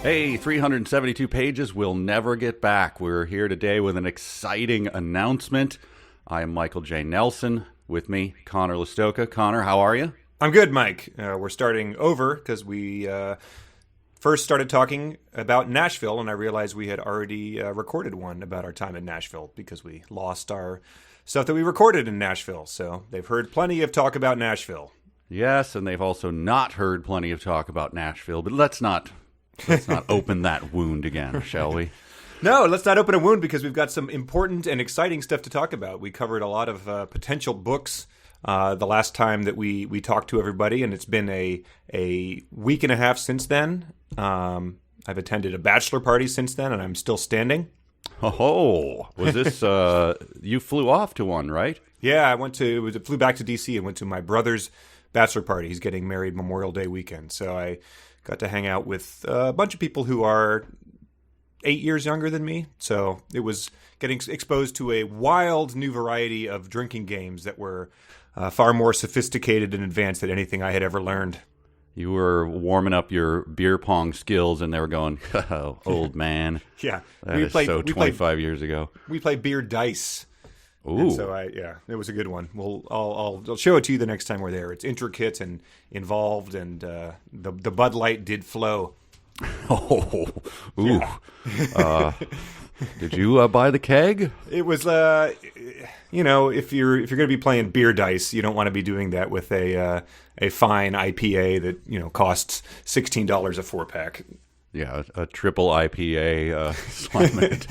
Hey, 372 pages we'll never get back. We're here today with an exciting announcement. I am Michael J. Nelson. With me, Connor Listoka. Connor, how are you? I'm good, Mike. We're starting over because we first started talking about Nashville, and I realized we had already recorded one about our time in Nashville because we lost our stuff that we recorded in Nashville. So they've heard plenty of talk about Nashville. Yes, and they've also not heard plenty of talk about Nashville, but let's not open that wound again, shall we? No, let's not open a wound because we've got some important and exciting stuff to talk about. We covered a lot of potential books the last time that we talked to everybody, and it's been a week and a half since then. I've attended a bachelor party since then, and I'm still standing. Oh, was this, you flew off to one, right? Yeah, flew back to D.C. and went to my brother's bachelor party. He's getting married Memorial Day weekend, so I got to hang out with a bunch of people who are 8 years younger than me. So it was getting exposed to a wild new variety of drinking games that were far more sophisticated and advanced than anything I had ever learned. You were warming up your beer pong skills, and they were going, oh, old man. Yeah. We played 25 years ago. We played beer dice. Ooh. And so it was a good one. I'll show it to you the next time we're there. It's intricate and involved, and the Bud Light did flow. Oh, ooh. Yeah. Did you buy the keg? It was, if you're going to be playing beer dice, you don't want to be doing that with a fine IPA that costs $16 a 4-pack. Yeah, a triple IPA slamming it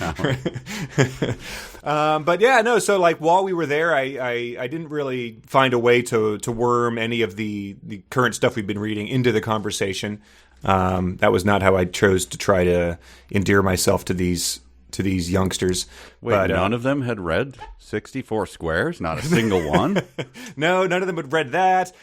down. But yeah, no. So like while we were there, I didn't really find a way to worm any of the current stuff we've been reading into the conversation. That was not how I chose to try to endear myself to these youngsters. Wait, but none of them had read 64 Squares? Not a single one? No, none of them had read that.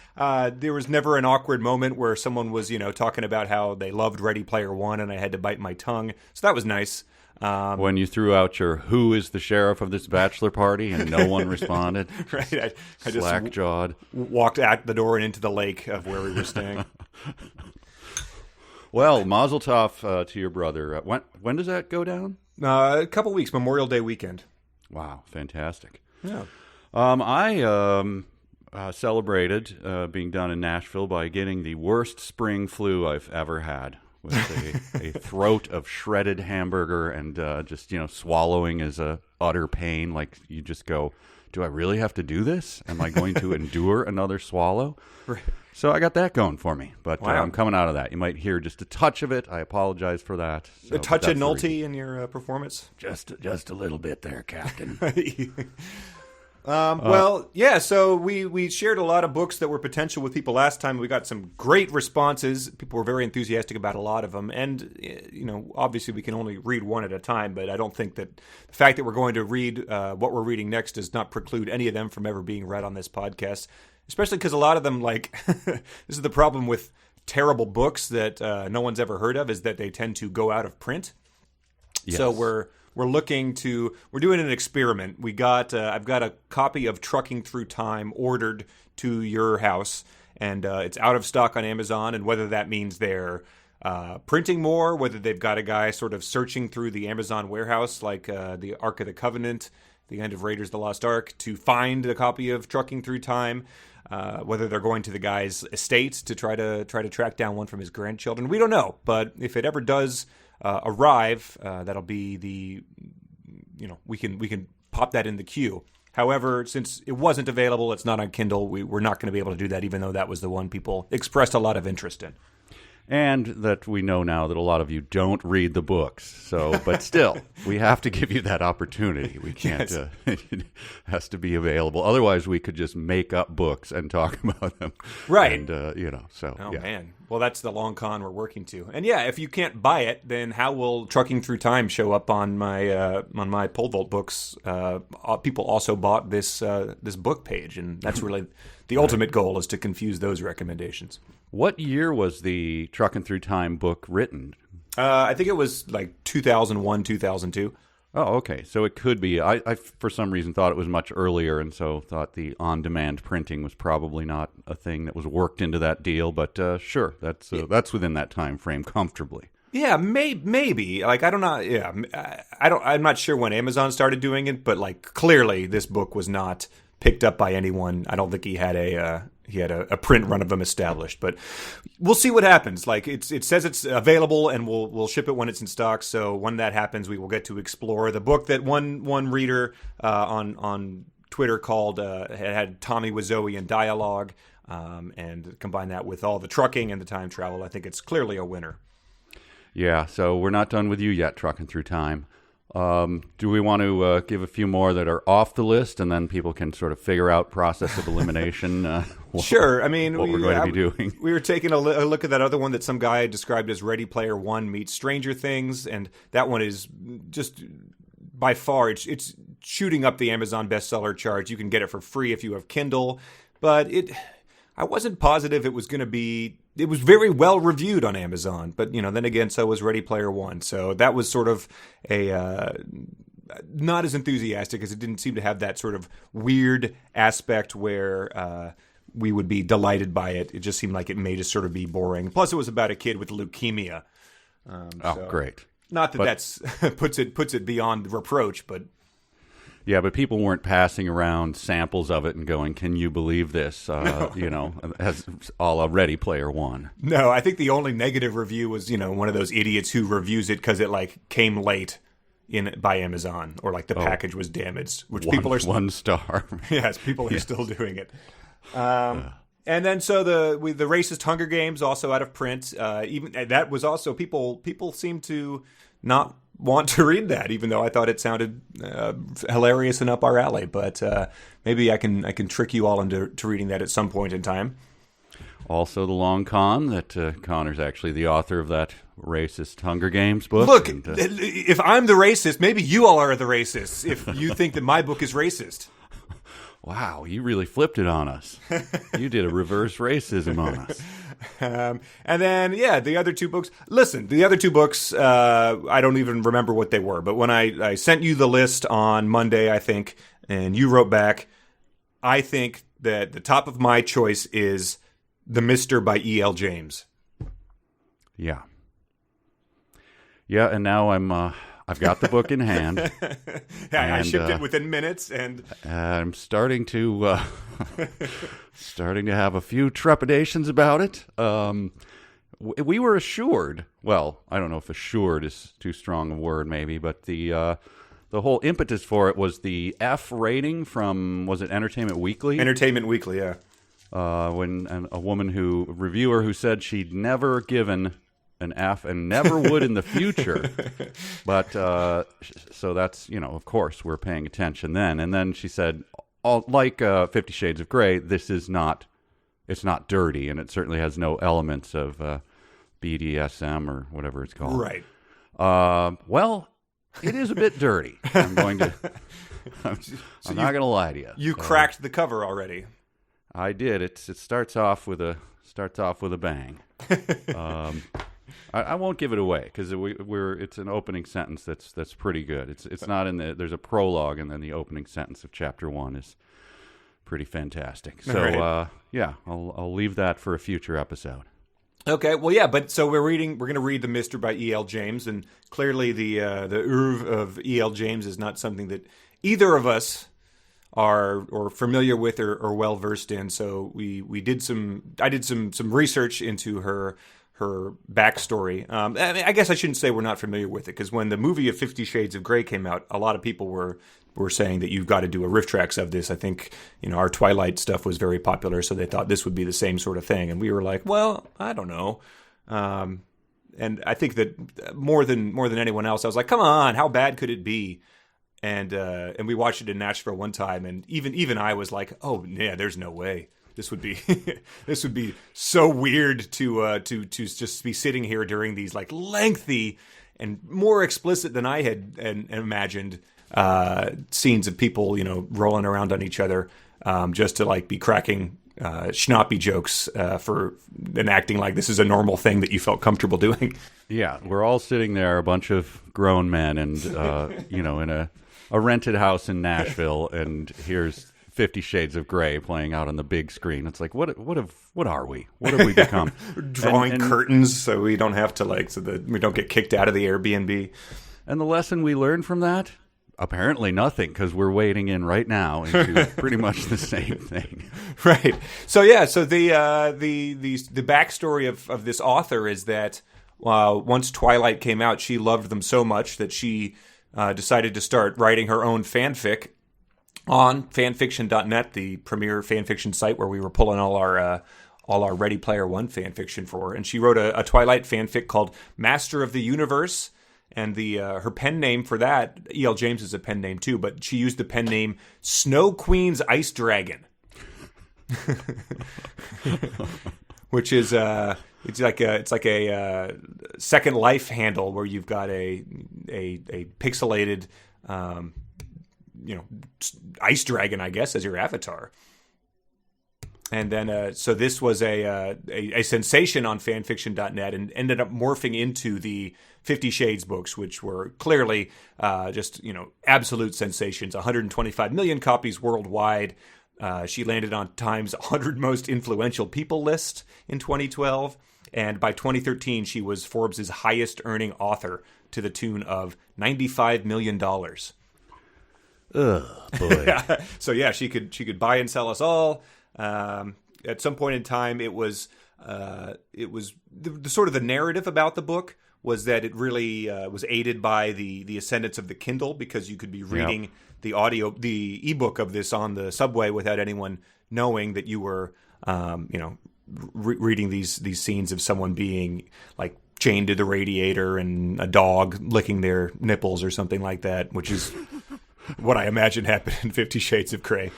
There was never an awkward moment where someone was, talking about how they loved Ready Player One and I had to bite my tongue. So that was nice. When you threw out your "Who is the sheriff of this bachelor party?" and no one responded. Right. I just slack-jawed. Walked out the door and into the lake of where we were staying. Well, mazel tov to your brother. When does that go down? A couple weeks, Memorial Day weekend. Wow, fantastic. Yeah. I celebrated being done in Nashville by getting the worst spring flu I've ever had, with a throat of shredded hamburger and just swallowing is a utter pain. Like you just go, do I really have to do this? Am I going to endure another swallow? Right. So I got that going for me, but wow. I'm coming out of that. You might hear just a touch of it. I apologize for that. A touch of nullity in your performance? Just a little bit there, Captain. Well, yeah, so we shared a lot of books that were potential with people last time. We got some great responses. People were very enthusiastic about a lot of them. And, obviously we can only read one at a time, but I don't think that the fact that we're going to read what we're reading next does not preclude any of them from ever being read on this podcast. Especially because a lot of them, this is the problem with terrible books that no one's ever heard of, is that they tend to go out of print. Yes. So we're doing an experiment. I've got a copy of Trucking Through Time ordered to your house, and it's out of stock on Amazon. And whether that means they're printing more, whether they've got a guy sort of searching through the Amazon warehouse, like the Ark of the Covenant, the end of Raiders of the Lost Ark, to find the copy of Trucking Through Time. Whether they're going to the guy's estate to try to track down one from his grandchildren, we don't know. But if it ever does arrive, that'll be we can pop that in the queue. However, since it wasn't available, it's not on Kindle. We're not going to be able to do that, even though that was the one people expressed a lot of interest in. And that we know now that a lot of you don't read the books. So, but still, we have to give you that opportunity. We can't, Yes. It has to be available. Otherwise, we could just make up books and talk about them. Right. And, so. Oh, yeah. man. Well, that's the long con we're working to. And yeah, if you can't buy it, then how will Trucking Through Time show up on my Pole Vault books? People also bought this book page, and that's really the ultimate goal, is to confuse those recommendations. What year was the Trucking Through Time book written? I think it was like 2001, 2002. Oh, okay. So it could be. I for some reason thought it was much earlier, and so thought the on-demand printing was probably not a thing that was worked into that deal. But sure, that's within that time frame comfortably. Yeah, maybe. Like, I don't know. Yeah, I'm not sure when Amazon started doing it, but like clearly this book was not picked up by anyone. I don't think he had a print run of them established, but we'll see what happens. Like it says it's available, and we'll ship it when it's in stock. So when that happens, we will get to explore the book that one reader on Twitter called had Tommy Wiseau in dialogue, and combine that with all the trucking and the time travel. I think it's clearly a winner. Yeah, so we're not done with you yet, Trucking Through Time. Do we want to give a few more that are off the list, and then people can sort of figure out process of elimination? Sure. I mean, what we're going to be doing. We were taking a look at that other one that some guy described as Ready Player One meets Stranger Things, and that one is just by far it's shooting up the Amazon bestseller charts. You can get it for free if you have Kindle, but I wasn't positive it was going to be. It was very well reviewed on Amazon, but then again, so was Ready Player One. So that was sort of a not as enthusiastic, as it didn't seem to have that sort of weird aspect where we would be delighted by it. It just seemed like it may just sort of be boring. Plus, it was about a kid with leukemia. Great! Not that that's puts it beyond reproach, but. Yeah, but people weren't passing around samples of it and going, "Can you believe this?" As all a Ready Player One. No, I think the only negative review was one of those idiots who reviews it because it like came late by Amazon, or like the package was damaged, which people are 1 star. Yes, people are still doing it. And then so the racist Hunger Games also out of print. Even that was also people seem to not want to read that, even though I thought it sounded hilarious and up our alley. But maybe I can trick you all into reading that at some point in time. Also, the long con that Connor's actually the author of that racist Hunger Games book. Look, if I'm the racist, maybe you all are the racists. If you think that my book is racist. Wow, you really flipped it on us. You did a reverse racism on us. And then, the other two books. Listen, the other two books, I don't even remember what they were. But when I sent you the list on Monday, I think, and you wrote back, I think that the top of my choice is The Mister by E.L. James. Yeah. Yeah, and now I've got the book in hand. I shipped it within minutes, and I'm starting to have a few trepidations about it. We were assured. Well, I don't know if assured is too strong a word, maybe, but the whole impetus for it was the F rating from, was it Entertainment Weekly? Entertainment Weekly, yeah. When a reviewer who said she'd never given an F and never would in the future. But so that's, of course, we're paying attention then. And then she said, like 50 Shades of Grey, it's not dirty, and it certainly has no elements of BDSM or whatever it's called. Right. Well, it is a bit dirty. I'm not going to lie to you. You cracked the cover already. I did. It starts off with a bang. I won't give it away because it's an opening sentence that's pretty good. It's not in there's a prologue, and then the opening sentence of chapter 1 is pretty fantastic. So right. I'll leave that for a future episode. Okay, well, yeah, but so we're going to read The Mister by E.L. James, and clearly the oeuvre of E.L. James is not something that either of us are or familiar with or well versed in. So I did some research into her backstory. I guess I shouldn't say we're not familiar with it, because when the movie of 50 Shades of Grey came out, a lot of people were saying that you've got to do a riff tracks of this. I think, our Twilight stuff was very popular, so they thought this would be the same sort of thing. And we were like, well, I don't know. And I think that more than anyone else, I was like, come on, how bad could it be? And we watched it in Nashville one time, and even I was like, oh yeah, there's no way. This would be so weird to just be sitting here during these like lengthy and more explicit than I had imagined scenes of people rolling around on each other, just to like be cracking schnoppy jokes for and acting like this is a normal thing that you felt comfortable doing. Yeah, we're all sitting there, a bunch of grown men, and in a rented house in Nashville, and here's 50 Shades of Grey playing out on the big screen. It's like, what are we? What have we become? Drawing curtains so we don't have to so that we don't get kicked out of the Airbnb. And the lesson we learned from that? Apparently nothing, because we're wading in right now into pretty much the same thing. Right. So yeah. So the backstory of this author is that once Twilight came out, she loved them so much that she decided to start writing her own fanfic on fanfiction.net, the premier fanfiction site where we were pulling all our Ready Player One fanfiction for. And she wrote a Twilight fanfic called Master of the Universe. And her pen name for that, E.L. James is a pen name too, but she used the pen name Snow Queen's Ice Dragon, which is it's like a Second Life handle where you've got a pixelated ice dragon, I guess, as your avatar. And then, so this was a sensation on fanfiction.net and ended up morphing into the 50 Shades books, which were clearly just, absolute sensations. 125 million copies worldwide. She landed on Time's 100 most influential people list in 2012. And by 2013, she was Forbes' highest earning author to the tune of $95 million. Ugh, boy. Yeah. So yeah, she could buy and sell us all. At some point in time, it was the sort of the narrative about the book was that it really was aided by the ascendance of the Kindle, because you could be reading the ebook of this on the subway without anyone knowing that you were reading these scenes of someone being like chained to the radiator and a dog licking their nipples or something like that, which is what I imagine happened in 50 Shades of Grey.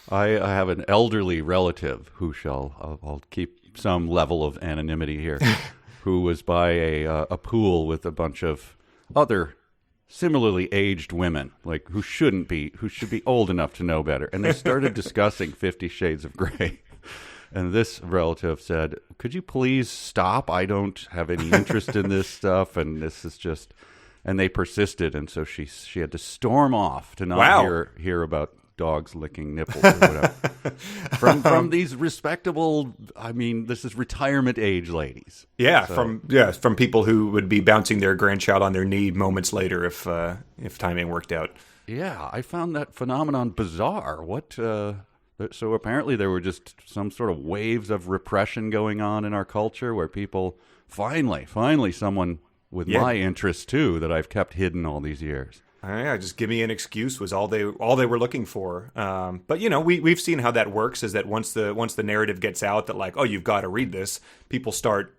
I have an elderly relative who I'll keep some level of anonymity here, who was by a pool with a bunch of other similarly aged women, like who should be old enough to know better. And they started discussing 50 Shades of Grey. And this relative said, "Could you please stop? I don't have any interest in this stuff, and this is just..." And they persisted, and so she had to storm off to not hear about dogs licking nipples or whatever. from these respectable, this is retirement age ladies. Yeah, so. from people who would be bouncing their grandchild on their knee moments later if timing worked out. Yeah, I found that phenomenon bizarre. So apparently there were just some sort of waves of repression going on in our culture where people finally someone with my interests too that I've kept hidden all these years. Yeah, just give me an excuse was all they were looking for. But we've seen how that works. Is that once the narrative gets out that like, oh, you've got to read this, people start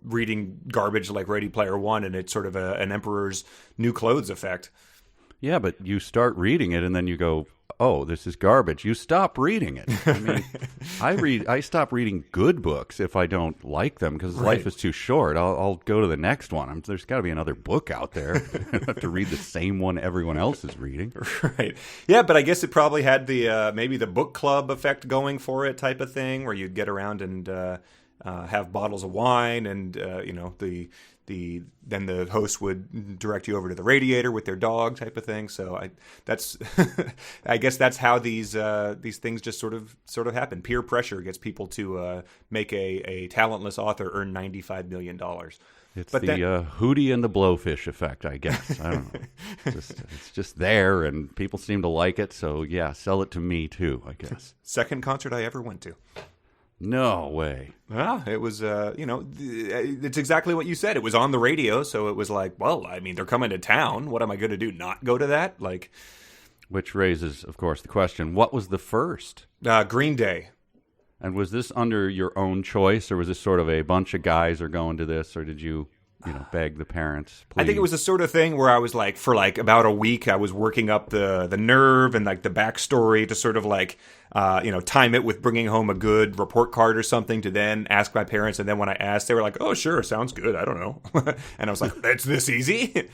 reading garbage like Ready Player One, and it's sort of an Emperor's New Clothes effect. Yeah, but you start reading it and then you go, oh, this is garbage. You stop reading it. I stop reading good books if I don't like them because life is too short. I'll go to the next one. There's got to be another book out there. I have to read the same one everyone else is reading. Right. Yeah, but I guess it probably had the maybe the book club effect going for it type of thing where you'd get around and have bottles of wine and then the host would direct you over to the radiator with their dog type of thing. So I guess that's how these things just sort of happen. Peer pressure gets people to make a talentless author earn $95 million. It's Hootie and the Blowfish effect, I guess. I don't know. It's just there, and people seem to like it. So yeah, sell it to me too, I guess. Second concert I ever went to. No way. Well, it was, it's exactly what you said. It was on the radio, so it was like, well, they're coming to town. What am I going to do? Not go to that? Which raises, of course, the question, what was the first? Green Day. And was this under your own choice, or was this sort of a bunch of guys are going to this, or did you beg the parents, please? I think it was the sort of thing where I was like, for about a week, I was working up the nerve and the backstory to sort of time it with bringing home a good report card or something to then ask my parents. And then when I asked, they were like, oh, sure, sounds good. I don't know. And I was like, it's this easy?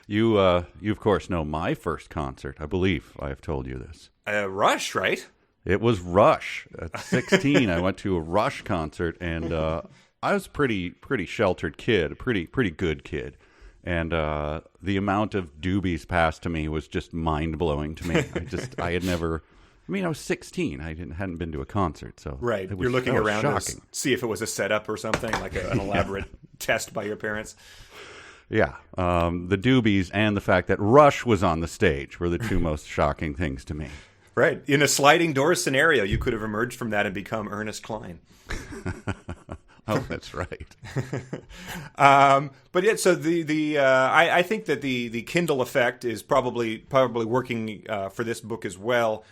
You of course know my first concert. I believe I have told you this. Rush, right? It was Rush. At 16, I went to a Rush concert, and I was a pretty sheltered kid, a pretty good kid. And the amount of doobies passed to me was just mind-blowing to me. I had never I mean, I was 16. I hadn't been to a concert, so Right. it was, You're looking that was around to shocking. see if it was a setup or something, like an elaborate test by your parents. Yeah, the Doobies and the fact that Rush was on the stage were the two most shocking things to me. Right. In a sliding door scenario, you could have emerged from that and become Ernest Cline. Oh, that's right. But yeah, so I think that the Kindle effect is probably working for this book as well.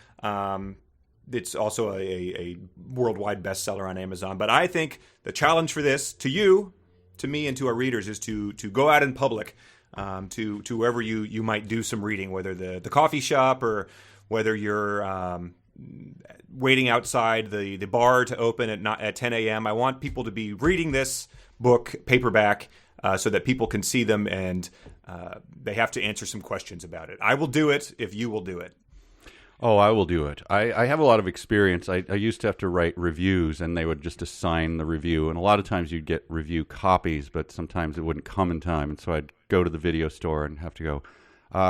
It's also a worldwide bestseller on Amazon. But I think the challenge for this, to you, to me, and to our readers, is to go out in public, to wherever you might do some reading, whether the coffee shop or whether you're waiting outside the bar to open at 10 a.m. I want people to be reading this book paperback so that people can see them, and they have to answer some questions about it. I will do it if you will do it. Oh, I will do it. I have a lot of experience. I used to have to write reviews, and they would just assign the review. And a lot of times you'd get review copies, but sometimes it wouldn't come in time. And so I'd go to the video store and have to go,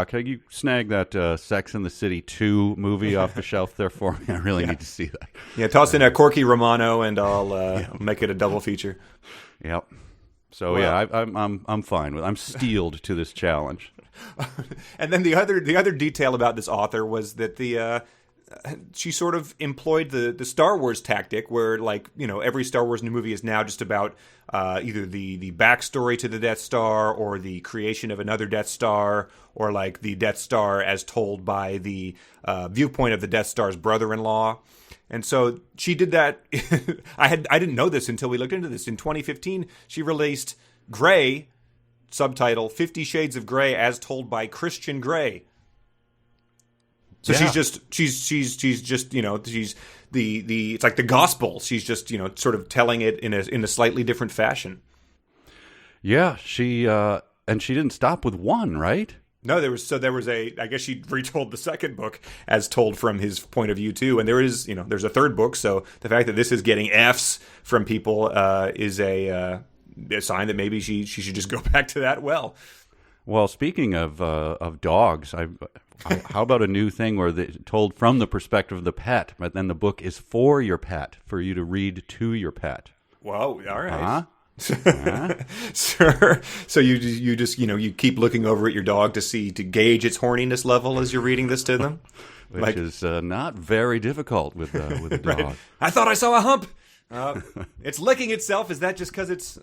can you snag that Sex and the City 2 movie off the shelf there for me? I really need to see that. Yeah, toss in a Corky Romano, and I'll make it a double feature. Yep. So I'm fine with. I'm steeled to this challenge. And then the other detail about this author was that she sort of employed the Star Wars tactic, where every Star Wars new movie is now just about either the backstory to the Death Star or the creation of another Death Star, or like the Death Star as told by the viewpoint of the Death Star's brother-in-law. And so she did that. I didn't know this until we looked into this. In 2015, she released Grey, subtitle 50 Shades of Grey as told by Christian Grey. So she's just it's like the gospel. She's just sort of telling it in a slightly different fashion. Yeah, she didn't stop with one, right? No, there was I guess she retold the second book as told from his point of view too, and there's a third book. So the fact that this is getting Fs from people is a sign that maybe she should just go back to that well. Well, speaking of dogs, how about a new thing where they told from the perspective of the pet, but then the book is for your pet, for you to read to your pet. Well, all right. Huh? Sure. So you just you keep looking over at your dog to gauge its horniness level as you're reading this to them, which is not very difficult with a dog. Right. I thought I saw a hump. It's licking itself. Is that just because it's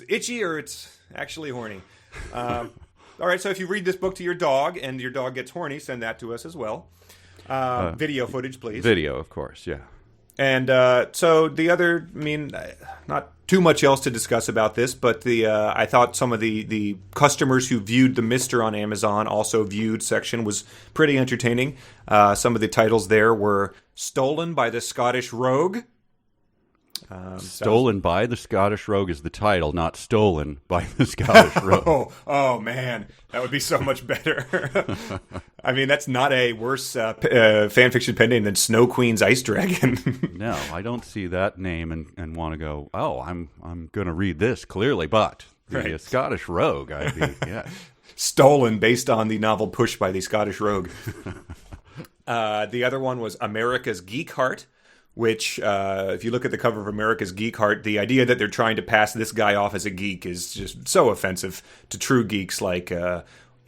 itchy, or it's actually horny? All right. So if you read this book to your dog and your dog gets horny, send that to us as well. Video footage, please. Video, of course. Yeah. And so the other, not too much else to discuss about this, but I thought some of the customers who viewed the Mister on Amazon also viewed section was pretty entertaining. Some of the titles there were Stolen by the Scottish Rogue. Stolen by the Scottish Rogue is the title, not Stolen by the Scottish Rogue. Oh man, that would be so much better. I mean, that's not a worse fan fiction pen name than Snow Queen's Ice Dragon. No, I don't see that name and want to go, oh, I'm going to read this clearly, but the Scottish Rogue, Stolen based on the novel Push by the Scottish Rogue. The other one was America's Geek Heart, which, if you look at the cover of America's Geek Heart, the idea that they're trying to pass this guy off as a geek is just so offensive to true geeks like,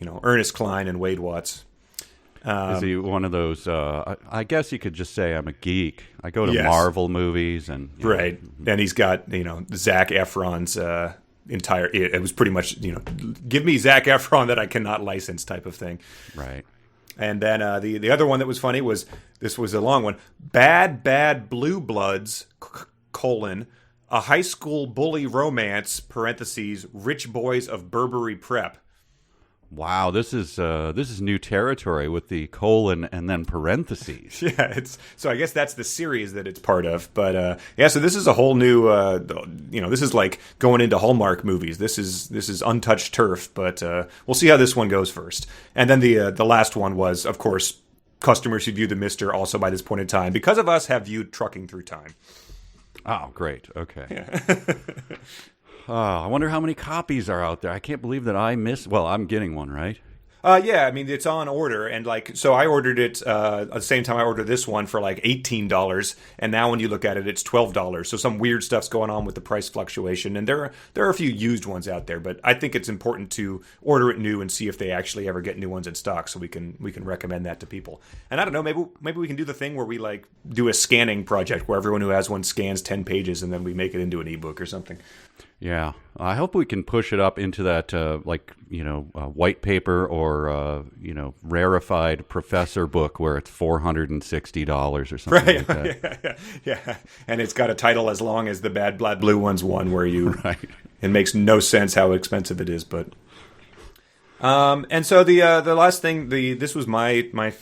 Ernest Cline and Wade Watts. Is he one of those, I guess you could just say I'm a geek. I go to Marvel movies and... Right. And he's got, Zac Efron's entire... It was pretty much, give me Zac Efron that I cannot license type of thing. Right. And then the other one that was funny was, this was a long one, Bad Blue Bloods, a high school bully romance, parentheses, rich boys of Burberry prep. Wow, this is new territory with the colon and then parentheses. Yeah, so I guess that's the series that it's part of. But so this is a whole new, this is like going into Hallmark movies. This is untouched turf. But we'll see how this one goes first. And then the last one was, of course, customers who view the Mister also by this point in time, because of us, have viewed Trucking Through Time. Oh, great. Okay. Yeah. I wonder how many copies are out there. I can't believe that I missed... Well, I'm getting one, right? Yeah, I mean it's on order, and like so I ordered it at the same time I ordered this one for like $18, and now when you look at it, it's $12. So some weird stuff's going on with the price fluctuation, and there are a few used ones out there, but I think it's important to order it new and see if they actually ever get new ones in stock, so we can recommend that to people. And I don't know, maybe we can do the thing where we like do a scanning project where everyone who has one scans 10 pages and then we make it into an ebook or something. Yeah, I hope we can push it up into that, white paper or, rarefied professor book where it's $460 or something like that. Yeah. And it's got a title as long as the Bad Blood Blue Ones one, where you, right. It makes no sense how expensive it is, but. And so the last thing, this was my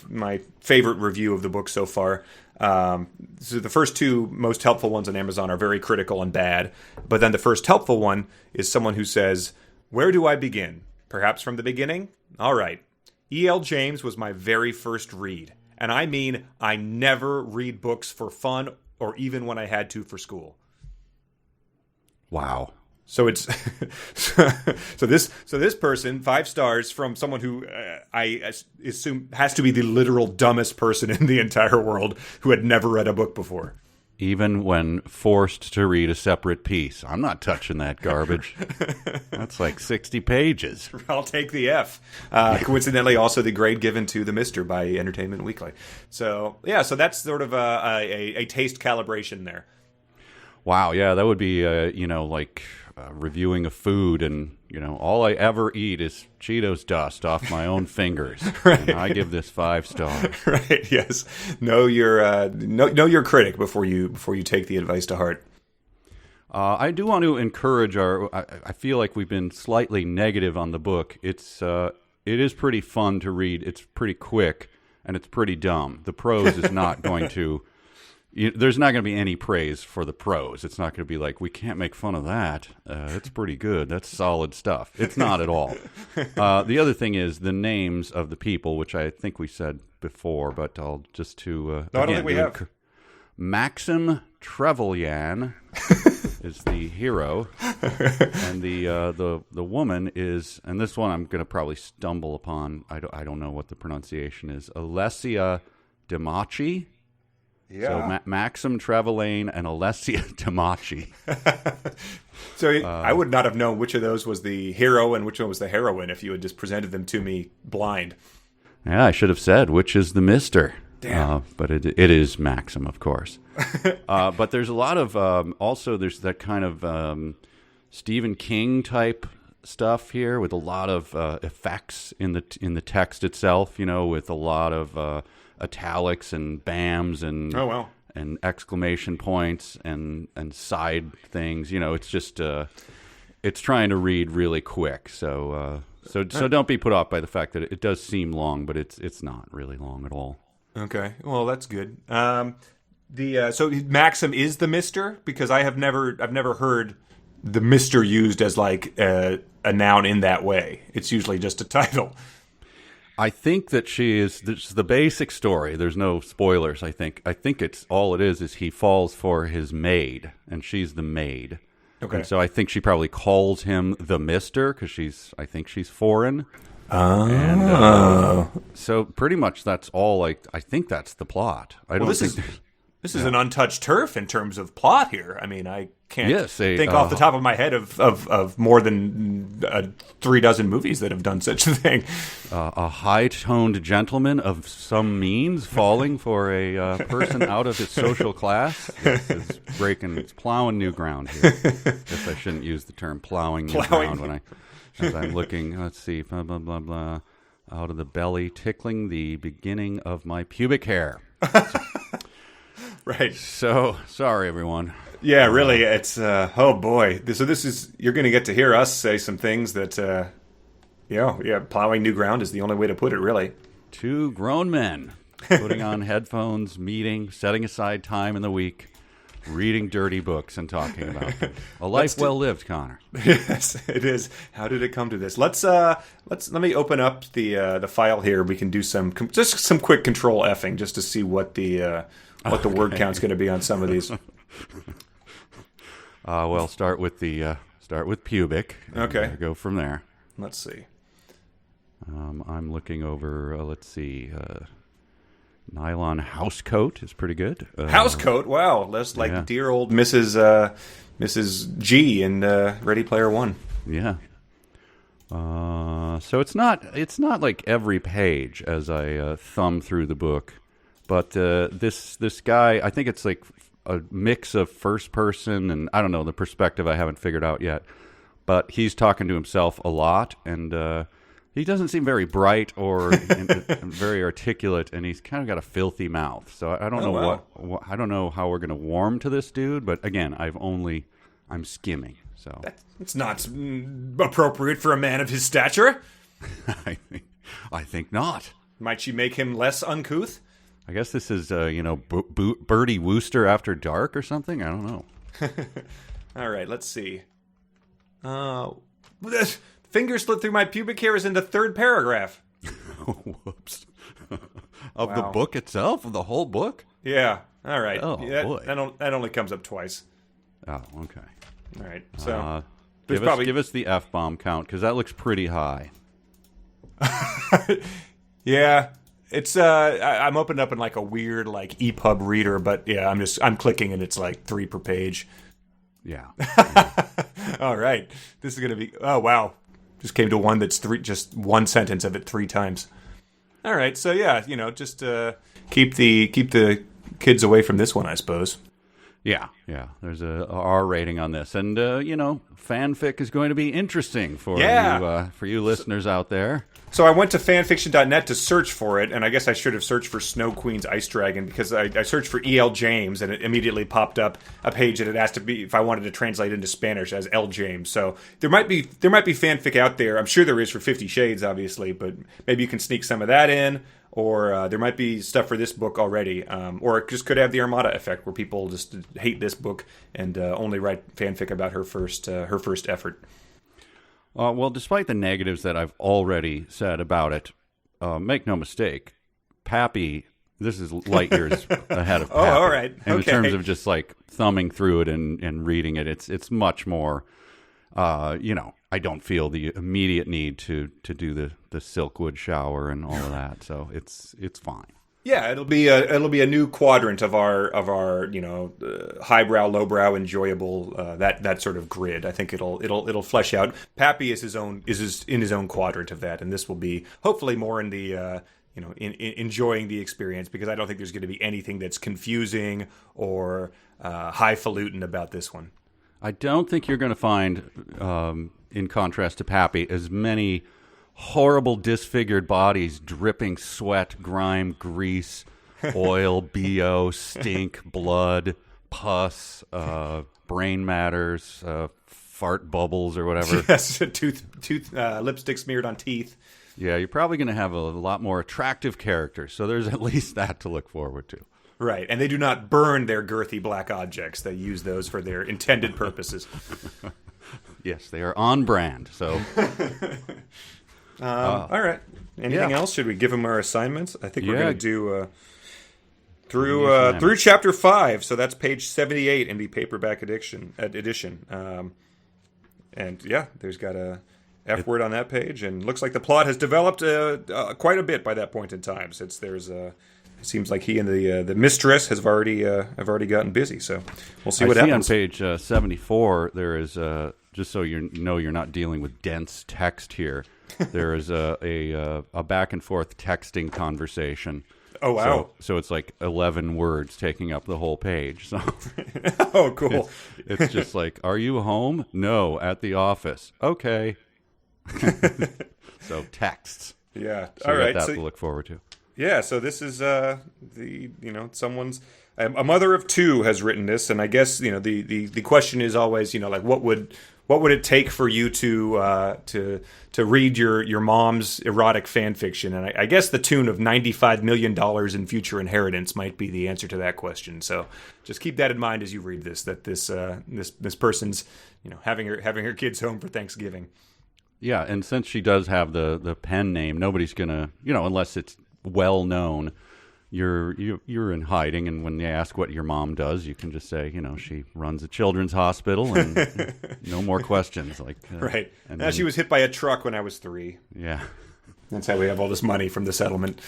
favorite review of the book so far. So the first two most helpful ones on Amazon are very critical and bad, but then the first helpful one is someone who says, "Where do I begin? Perhaps from the beginning? All right. E.L. James was my very first read, and I mean I never read books for fun or even when I had to for school." Wow. So it's so this person, 5 stars from someone who I assume has to be the literal dumbest person in the entire world who had never read a book before. Even when forced to read a separate piece. I'm not touching that garbage. That's like 60 pages. I'll take the F. Coincidentally, also the grade given to The Mister by Entertainment Weekly. So, yeah, so that's sort of a taste calibration there. Wow, yeah, that would be, reviewing a food, and all I ever eat is Cheetos dust off my own fingers. Right. And I give this 5 stars. Right. Yes. Know your critic before you take the advice to heart. I do want to encourage I feel like we've been slightly negative on the book. It is pretty fun to read. It's pretty quick, and it's pretty dumb. The prose is not going to. There's not going to be any praise for the prose. It's not going to be like, we can't make fun of that. It's pretty good. That's solid stuff. It's not at all. The other thing is the names of the people, which I think we said before, but I'll just to no, I don't think we have. Maxim Trevelyan is the hero, and the woman is, and this one I'm going to probably stumble upon. I don't know what the pronunciation is. Alessia Dimachi. Yeah. So Maxim Trevelyan and Alessia Dimachi. So I would not have known which of those was the hero and which one was the heroine if you had just presented them to me blind. Yeah, I should have said, which is the Mister. Damn. But it is Maxim, of course. But there's a lot of, also there's that kind of Stephen King type stuff here with a lot of effects in the text itself, with a lot of italics and bams and oh wow and exclamation points and side things. It's just it's trying to read really quick. So don't be put off by the fact that it does seem long, but it's not really long at all. Okay, well that's good. So Maxim is the Mister, because I've never heard the Mister used as like a noun in that way. It's usually just a title. I think that this is the basic story. There's no spoilers, I think. I think it's all it is he falls for his maid, and she's the maid. Okay. And so I think she probably calls him the Mister, because I think she's foreign. Oh. And so pretty much that's all, I think that's the plot. This is an untouched turf in terms of plot here. I mean, I can't think off the top of my head of more than 3 dozen movies that have done such a thing. A high-toned gentleman of some means falling for a person out of his social class is plowing new ground here. I guess I shouldn't use the term plowing new ground as I'm looking. Let's see, blah, blah, blah, blah. Out of the belly, tickling the beginning of my pubic hair. Right. So, sorry, everyone. Yeah, really, it's, oh boy. So this is, you're going to get to hear us say some things that, plowing new ground is the only way to put it, really. 2 grown men putting on headphones, meeting, setting aside time in the week, reading dirty books and talking about them. A life well lived, Connor. Yes, it is. How did it come to this? Let me open up the file here. We can do some quick control F'ing just to see what the word count's going to be on some of these. Start with pubic. Okay. Go from there. Let's see. I'm looking over, let's see, Nylon Housecoat is pretty good. Housecoat, wow, that's like dear old Mrs. G in Ready Player One. Yeah. So it's not like every page as I thumb through the book, but this guy, I think it's like a mix of first person and I don't know, the perspective I haven't figured out yet, but he's talking to himself a lot, and he doesn't seem very bright or very articulate, and he's kind of got a filthy mouth. So I don't know I don't know how we're going to warm to this dude, but again, I'm skimming. So it's not appropriate for a man of his stature. I think not. Might she make him less uncouth? I guess this is Bertie Wooster After Dark or something. I don't know. All right, let's see. Finger slit through my pubic hair is in the third paragraph. Whoops. Of the book itself? Of the whole book? Yeah. All right. Oh, boy. That only comes up twice. Oh, okay. All right. So give us the F-bomb count, because that looks pretty high. Yeah. It's I'm opened up in like a weird like EPUB reader, but yeah, I'm clicking and it's like 3 per page. Yeah. All right. This is going to be wow. Just came to one that's just one sentence of it 3 times. All right. So yeah, just keep the kids away from this one, I suppose. Yeah. There's a R rating on this, and fanfic is going to be interesting for you listeners out there. So I went to fanfiction.net to search for it, and I guess I should have searched for Snow Queen's Ice Dragon, because I searched for E.L. James, and it immediately popped up a page that it asked to be if I wanted to translate into Spanish as L. James. So there might be fanfic out there. I'm sure there is for 50 Shades, obviously, but maybe you can sneak some of that in, or there might be stuff for this book already, or it just could have the Armada effect, where people just hate this book and only write fanfic about her first effort. Well, despite the negatives that I've already said about it, make no mistake, Pappy, this is light years ahead of Pappy. Oh, all right. In terms of just like thumbing through it and reading it, it's much more, I don't feel the immediate need to do the Silkwood shower and all of that, so it's fine. Yeah, it'll be a new quadrant of our highbrow, lowbrow, enjoyable that sort of grid. I think it'll flesh out. Pappy is in his own quadrant of that, and this will be hopefully more in the in enjoying the experience, because I don't think there's going to be anything that's confusing or highfalutin about this one. I don't think you're going to find, in contrast to Pappy, as many horrible disfigured bodies dripping sweat, grime, grease, oil, BO, stink, blood, pus, brain matters, fart bubbles or whatever. Yes, tooth lipstick smeared on teeth. Yeah, you're probably going to have a lot more attractive characters, so there's at least that to look forward to. Right, and they do not burn their girthy black objects. They use those for their intended purposes. Yes, they are on brand, so... all right. Anything else? Should we give them our assignments? I think we're going to do through chapter 5. So that's page 78 in the paperback edition. And yeah, there's got a F word on that page, and looks like the plot has developed quite a bit by that point in time. Since it seems like he and the mistress have already gotten busy. So we'll see what happens. On page 74, there is just so you're not dealing with dense text here. There is a back and forth texting conversation. Oh wow! So it's like 11 words taking up the whole page. So oh cool! It's just like, are you home? No, at the office. Okay. So texts. Yeah. So all right. That to look forward to. Yeah. So this is someone's. A mother of 2 has written this, and I guess the question is always like what would it take for you to read your mom's erotic fan fiction? And I guess the tune of $95 million in future inheritance might be the answer to that question. So just keep that in mind as you read this. That this person's having her kids home for Thanksgiving. Yeah, and since she does have the pen name, nobody's gonna unless it's well known. You're in hiding, and when they ask what your mom does, you can just say, she runs a children's hospital, and no more questions. Right. She was hit by a truck when I was 3. Yeah. That's how we have all this money from the settlement.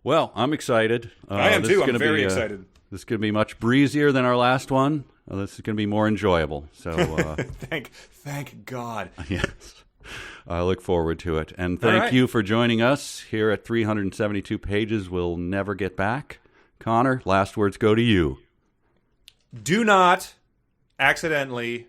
Well, I'm excited. I am too. I'm very excited. This is going to be much breezier than our last one. This is going to be more enjoyable. So, thank God. Yes, I look forward to it. And thank you for joining us here at 372 Pages. We'll never get back. Connor, last words go to you. Do not accidentally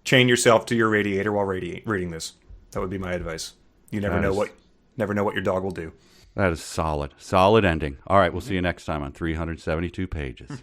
chain yourself to your radiator while reading this. That would be my advice. You never know what your dog will do. That is solid. Solid ending. All right, we'll see you next time on 372 Pages.